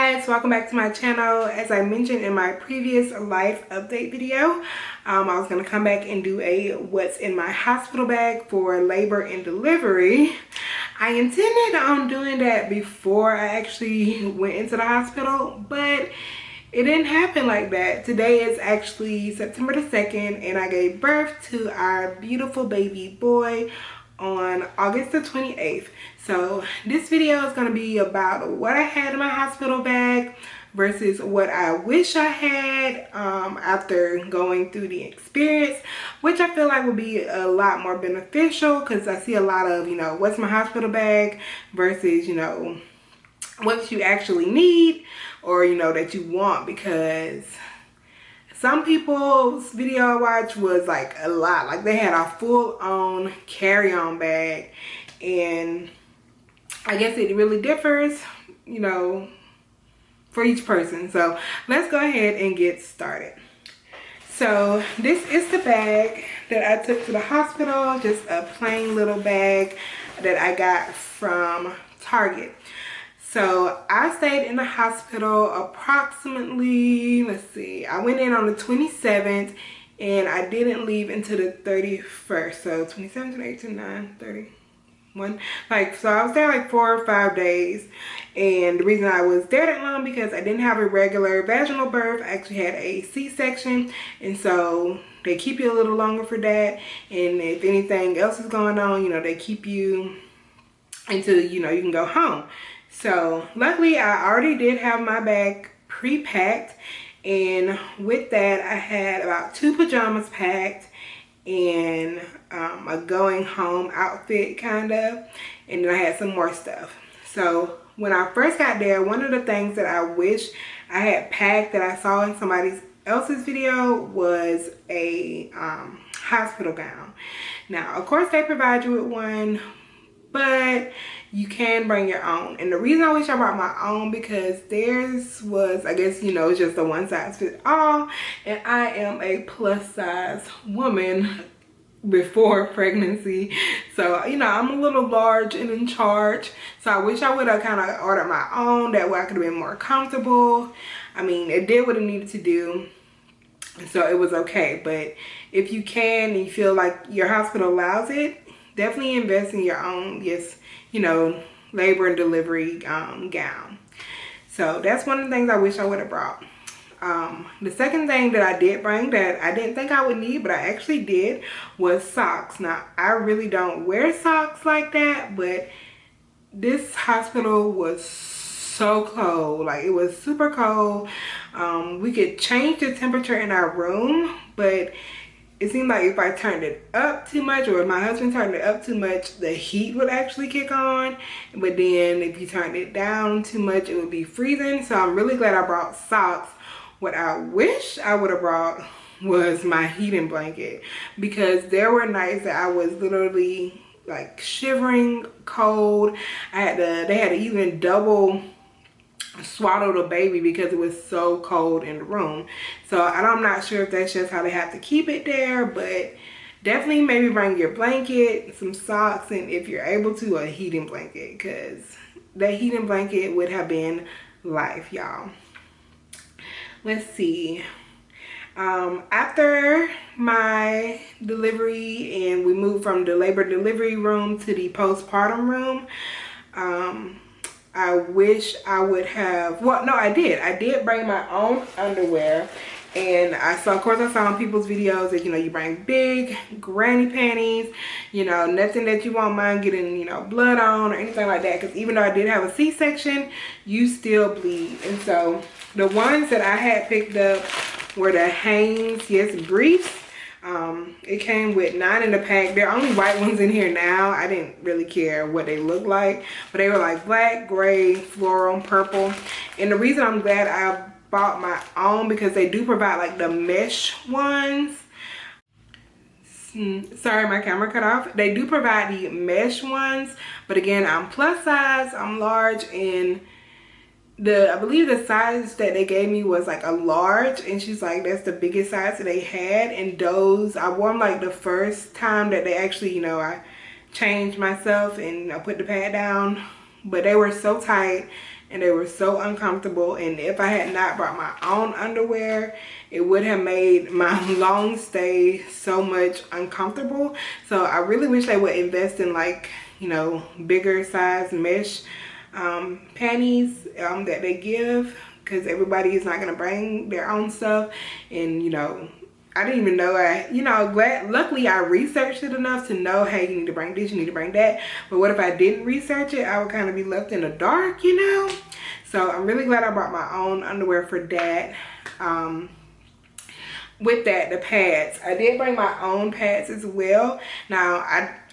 guys, welcome back to my channel. As I mentioned in my previous life update video, I was going to come back and do a what's in my hospital bag for labor and delivery. I intended on doing that before I actually went into the hospital, but it didn't happen like that. Today is actually September the 2nd and I gave birth to our beautiful baby boy on August the 28th. So this video is going to be about what I had in my hospital bag versus what I wish I had after going through the experience, which I feel like would be a lot more beneficial because I see a lot of, what's my hospital bag versus, what you actually need or, that you want, because some people's video I watched was like a lot. Like they had a full-on carry-on bag, and I guess it really differs, for each person. So let's go ahead and get started. So this is the bag that I took to the hospital, just a plain little bag that I got from Target. So I stayed in the hospital approximately, let's see, I went in on the 27th and I didn't leave until the 31st. So 27, 28, 29, 31. So I was there like 4 or 5 days. And the reason I was there that long because I didn't have a regular vaginal birth. I actually had a C-section. And so they keep you a little longer for that. And if anything else is going on, they keep you until, you can go home. So luckily I already did have my bag pre-packed, and with that I had about 2 pajamas packed and a going home outfit kind of, and then I had some more stuff. So when I first got there, one of the things that I wish I had packed that I saw in somebody else's video was a hospital gown. Now of course they provide you with one, but you can bring your own. And the reason I wish I brought my own because theirs was, I guess, it's just a one size fits all. And I am a plus size woman before pregnancy. So, I'm a little large and in charge. So I wish I would have kind of ordered my own. That way I could have been more comfortable. I mean, it did what it needed to do. So it was okay. But if you can and you feel like your hospital allows it, definitely invest in your own, labor and delivery gown. So that's one of the things I wish I would have brought. The second thing that I did bring that I didn't think I would need, but I actually did, was socks. Now, I really don't wear socks like that, but this hospital was so cold. Like, it was super cold. We could change the temperature in our room, but it seemed like if I turned it up too much, or if my husband turned it up too much, the heat would actually kick on. But then if you turned it down too much, it would be freezing. So I'm really glad I brought socks. What I wish I would have brought was my heating blanket, because there were nights that I was literally like shivering cold. They had to even double swaddle the baby because it was so cold in the room. So I'm not sure if that's just how they have to keep it there, but definitely maybe bring your blanket, some socks, and if you're able to, a heating blanket, because that heating blanket would have been life, y'all. Let's see. After my delivery and we moved from the labor delivery room to the postpartum room, I wish I would have, well, no, I did bring my own underwear. And of course I saw in people's videos that, you bring big granny panties, nothing that you won't mind getting, blood on or anything like that. Because even though I did have a C-section, you still bleed. And so the ones that I had picked up were the Hanes Yes Briefs. It came with 9 in the pack. There are only white ones in here now. I didn't really care what they looked like, but they were like black, gray, floral, purple. And the reason I'm glad I bought my own, because they do provide like the mesh ones. Sorry, my camera cut off. They do provide the mesh ones, but again, I'm plus size, I'm large, and I believe the size that they gave me was like a large, and she's like, that's the biggest size that they had. And those, I wore them like the first time that they actually, I changed myself and I put the pad down, but they were so tight and they were so uncomfortable. And if I had not brought my own underwear, it would have made my long stay so much uncomfortable. So I really wish they would invest in, like, you know, bigger size mesh panties that they give, because everybody is not going to bring their own stuff. And, you know, I didn't even know. Luckily I researched it enough to know, hey, you need to bring this, you need to bring that. But what if I didn't research it? I would kind of be left in the dark, you know. So I'm really glad I brought my own underwear for that. With that, the pads, I did bring my own pads as well. Now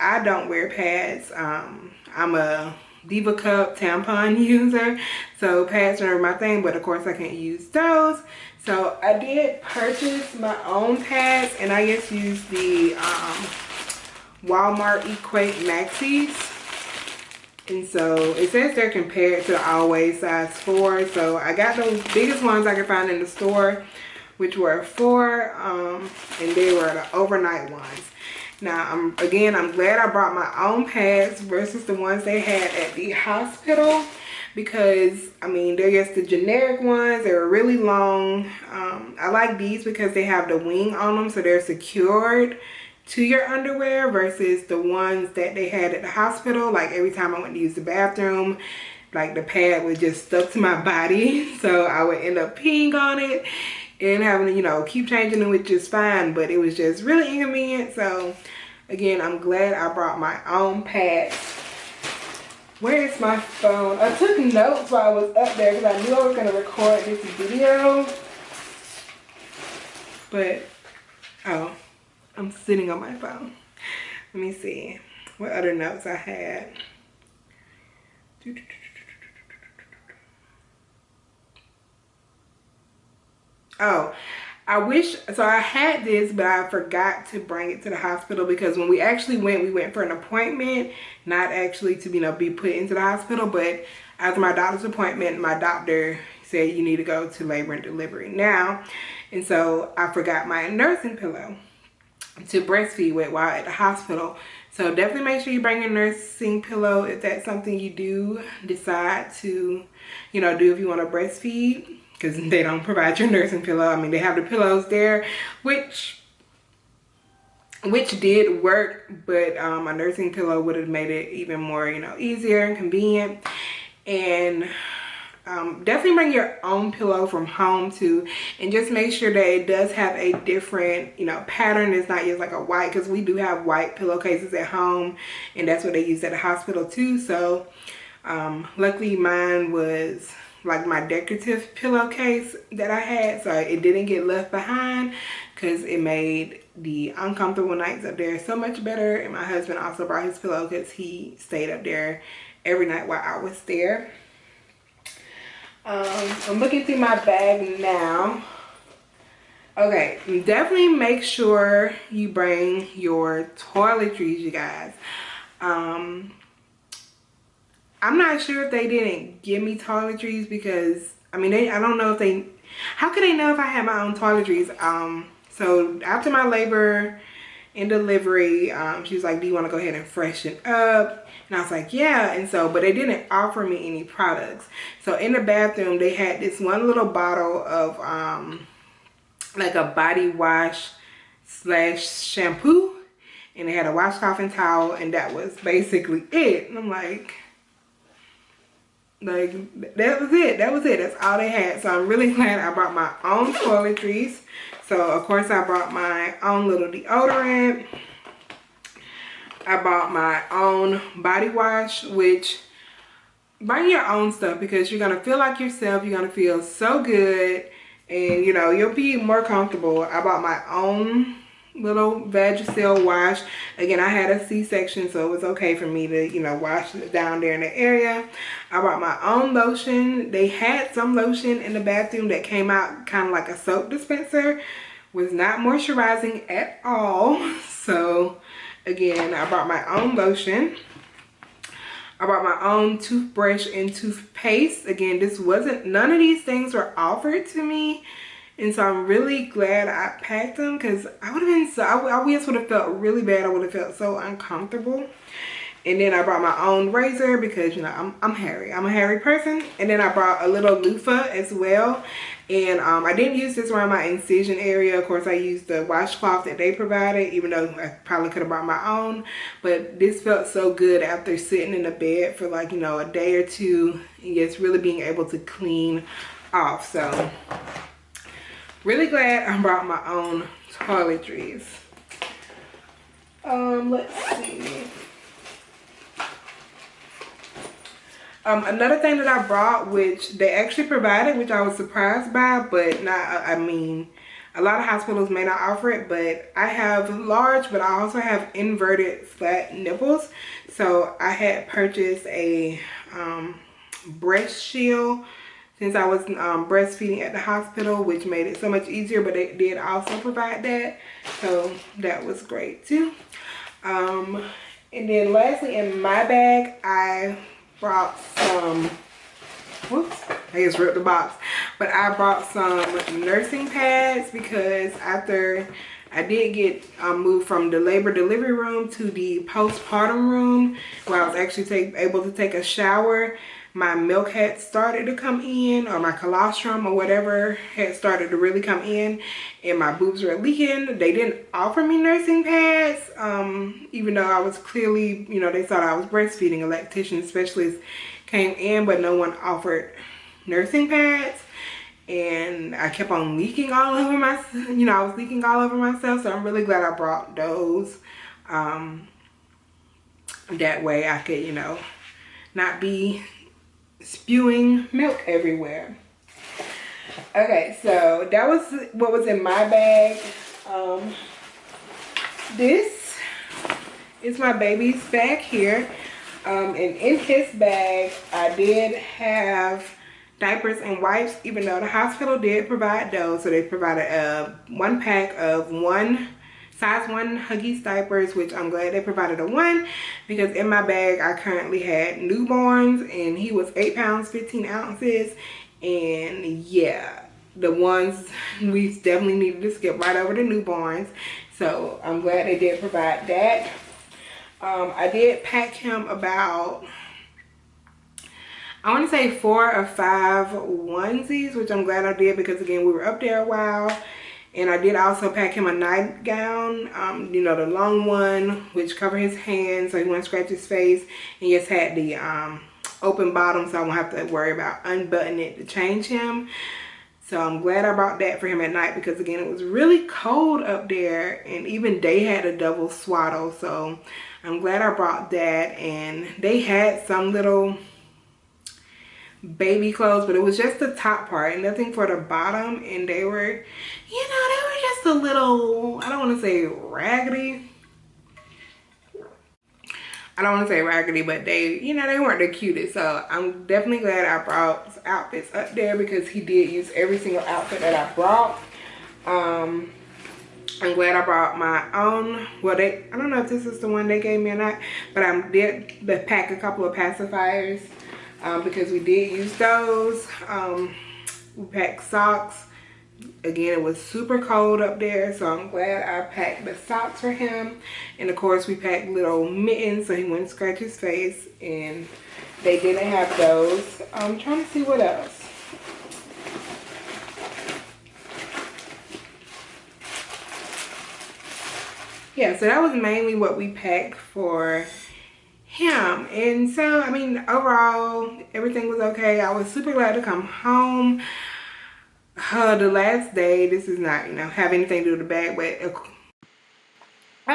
I don't wear pads. I'm a Diva Cup tampon user, so pads are my thing, but of course I can't use those. So I did purchase my own pads, and I just used the Walmart Equate Maxis. And so it says they're compared to the Always size 4. So I got those biggest ones I could find in the store, which were 4, and they were the overnight ones. Now, I'm glad I brought my own pads versus the ones they had at the hospital, because, I mean, they're just the generic ones. They were really long. I like these because they have the wing on them, so they're secured to your underwear, versus the ones that they had at the hospital. Like, every time I went to use the bathroom, like, the pad was just stuck to my body, so I would end up peeing on it and having to, you know, keep changing them, which is fine, but it was just really inconvenient. So again, I'm glad I brought my own pads. Where is my phone? I took notes while I was up there because I knew I was going to record this video, but oh, I'm sitting on my phone. Let me see what other notes I had. Oh, I wish, so I had this, but I forgot to bring it to the hospital, because when we actually went, we went for an appointment, not actually to, you know, be put into the hospital. But after my doctor's appointment, my doctor said you need to go to labor and delivery now. And so I forgot my nursing pillow to breastfeed with while at the hospital. So definitely make sure you bring your nursing pillow if that's something you do decide to, you know, do if you want to breastfeed, because they don't provide your nursing pillow. I mean, they have the pillows there, which did work, but a nursing pillow would have made it even more, you know, easier and convenient. And definitely bring your own pillow from home too, and just make sure that it does have a different, you know, pattern. It's not just like a white, because we do have white pillowcases at home, and that's what they use at the hospital too. So luckily mine was like my decorative pillowcase that I had, so it didn't get left behind, because it made the uncomfortable nights up there so much better. And my husband also brought his pillow because he stayed up there every night while I was there. I'm looking through my bag now. Okay, definitely make sure you bring your toiletries, you guys. I'm not sure if they didn't give me toiletries, because I mean, I don't know if they, how could they know if I had my own toiletries? So after my labor and delivery, she was like, do you want to go ahead and freshen up? And I was like, yeah. And so, but they didn't offer me any products. So in the bathroom, they had this one little bottle of like a body wash / shampoo, and they had a washcloth and towel, and that was basically it. And I'm like that was it. That's all they had. So I'm really glad I brought my own toiletries. So of course I brought my own little deodorant. I bought my own body wash, which, bring your own stuff, because you're gonna feel like yourself. You're gonna feel so good, and you know, you'll be more comfortable. I bought my own little Vagisil wash. Again, I had a C-section, so it was okay for me to, you know, wash down there in the area. I bought my own lotion. They had some lotion in the bathroom that came out kind of like a soap dispenser. Was not moisturizing at all. So again, I brought my own lotion. I brought my own toothbrush and toothpaste. Again, none of these things were offered to me. And so I'm really glad I packed them, because I would have been I just would have felt really bad. I would have felt so uncomfortable. And then I brought my own razor because, you know, I'm hairy. I'm a hairy person. And then I brought a little loofah as well. And I didn't use this around my incision area. Of course, I used the washcloth that they provided, even though I probably could have brought my own. But this felt so good after sitting in the bed for like, you know, a day or two. And just really being able to clean off. So, really glad I brought my own toiletries. Let's see. Another thing that I brought, which they actually provided, which I was surprised by, but not, I mean, a lot of hospitals may not offer it, but I have large, but I also have inverted flat nipples. So I had purchased a breast shield since I was breastfeeding at the hospital, which made it so much easier, but they did also provide that. So that was great too. And then lastly, in my bag, I brought some, whoops, I just ripped the box, but I brought some nursing pads because after I did get moved from the labor delivery room to the postpartum room where I was actually able to take a shower, my milk had started to come in, or my colostrum or whatever had started to really come in, and my boobs were leaking. They didn't offer me nursing pads, even though I was clearly, you know, they thought I was breastfeeding. A lactation specialist came in, but no one offered nursing pads. And I kept on leaking all over my, you know, I was leaking all over myself. So I'm really glad I brought those. That way I could, you know, not be spewing milk everywhere. Okay, so that was what was in my bag. This is my baby's bag here. And in his bag, I did have diapers and wipes, even though the hospital did provide those. So they provided one pack of size 1 Huggies diapers, which I'm glad they provided a 1, because in my bag I currently had newborns, and he was 8 pounds 15 ounces. And yeah, the ones we definitely needed to skip right over the newborns. So I'm glad they did provide that. I did pack him about, I want to say 4 or 5 onesies, which I'm glad I did because, again, we were up there a while. And I did also pack him a nightgown, you know, the long one, which covered his hands so he wouldn't scratch his face. And just had the open bottom, so I won't have to worry about unbuttoning it to change him. So I'm glad I brought that for him at night because, again, it was really cold up there. And even they had a double swaddle. So I'm glad I brought that. And they had some little baby clothes, but it was just the top part and nothing for the bottom. And they were, you know, they were just a little, I don't want to say raggedy. I don't want to say raggedy, but they, you know, they weren't the cutest. So I'm definitely glad I brought outfits up there because he did use every single outfit that I brought. I'm glad I brought my own, well, I don't know if this is the one they gave me or not, but I did pack a couple of pacifiers because we did use those. We packed socks. Again, it was super cold up there, so I'm glad I packed the socks for him. And of course, we packed little mittens so he wouldn't scratch his face, and they didn't have those. I'm trying to see what else. Yeah, so that was mainly what we packed for him. And so, I mean, overall, everything was okay. I was super glad to come home. The last day, this is not, you know, have anything to do with the bag, but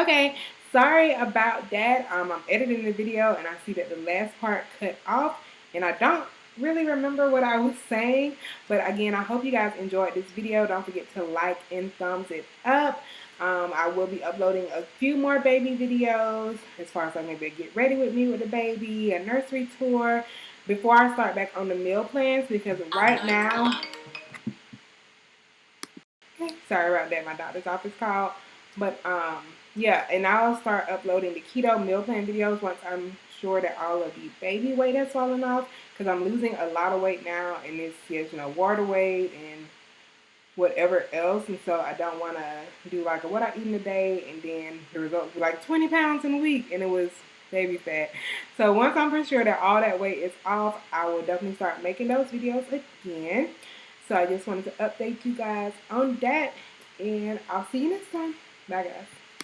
okay, sorry about that. I'm editing the video and I see that the last part cut off and I don't really remember what I was saying, but again, I hope you guys enjoyed this video. Don't forget to like and thumbs it up. I will be uploading a few more baby videos as far as I'm going to get ready with me with the baby, a nursery tour, before I start back on the meal plans, because right now, sorry about that, my doctor's office called. But yeah, and I'll start uploading the keto meal plan videos once I'm sure that all of the baby weight has fallen off, because I'm losing a lot of weight now, and it's just, you know, water weight and whatever else. And so I don't want to do like a what I eat in a day and then the result be like 20 pounds in a week. And it was baby fat. So once I'm pretty sure that all that weight is off, I will definitely start making those videos again. So I just wanted to update you guys on that, and I'll see you next time. Bye guys.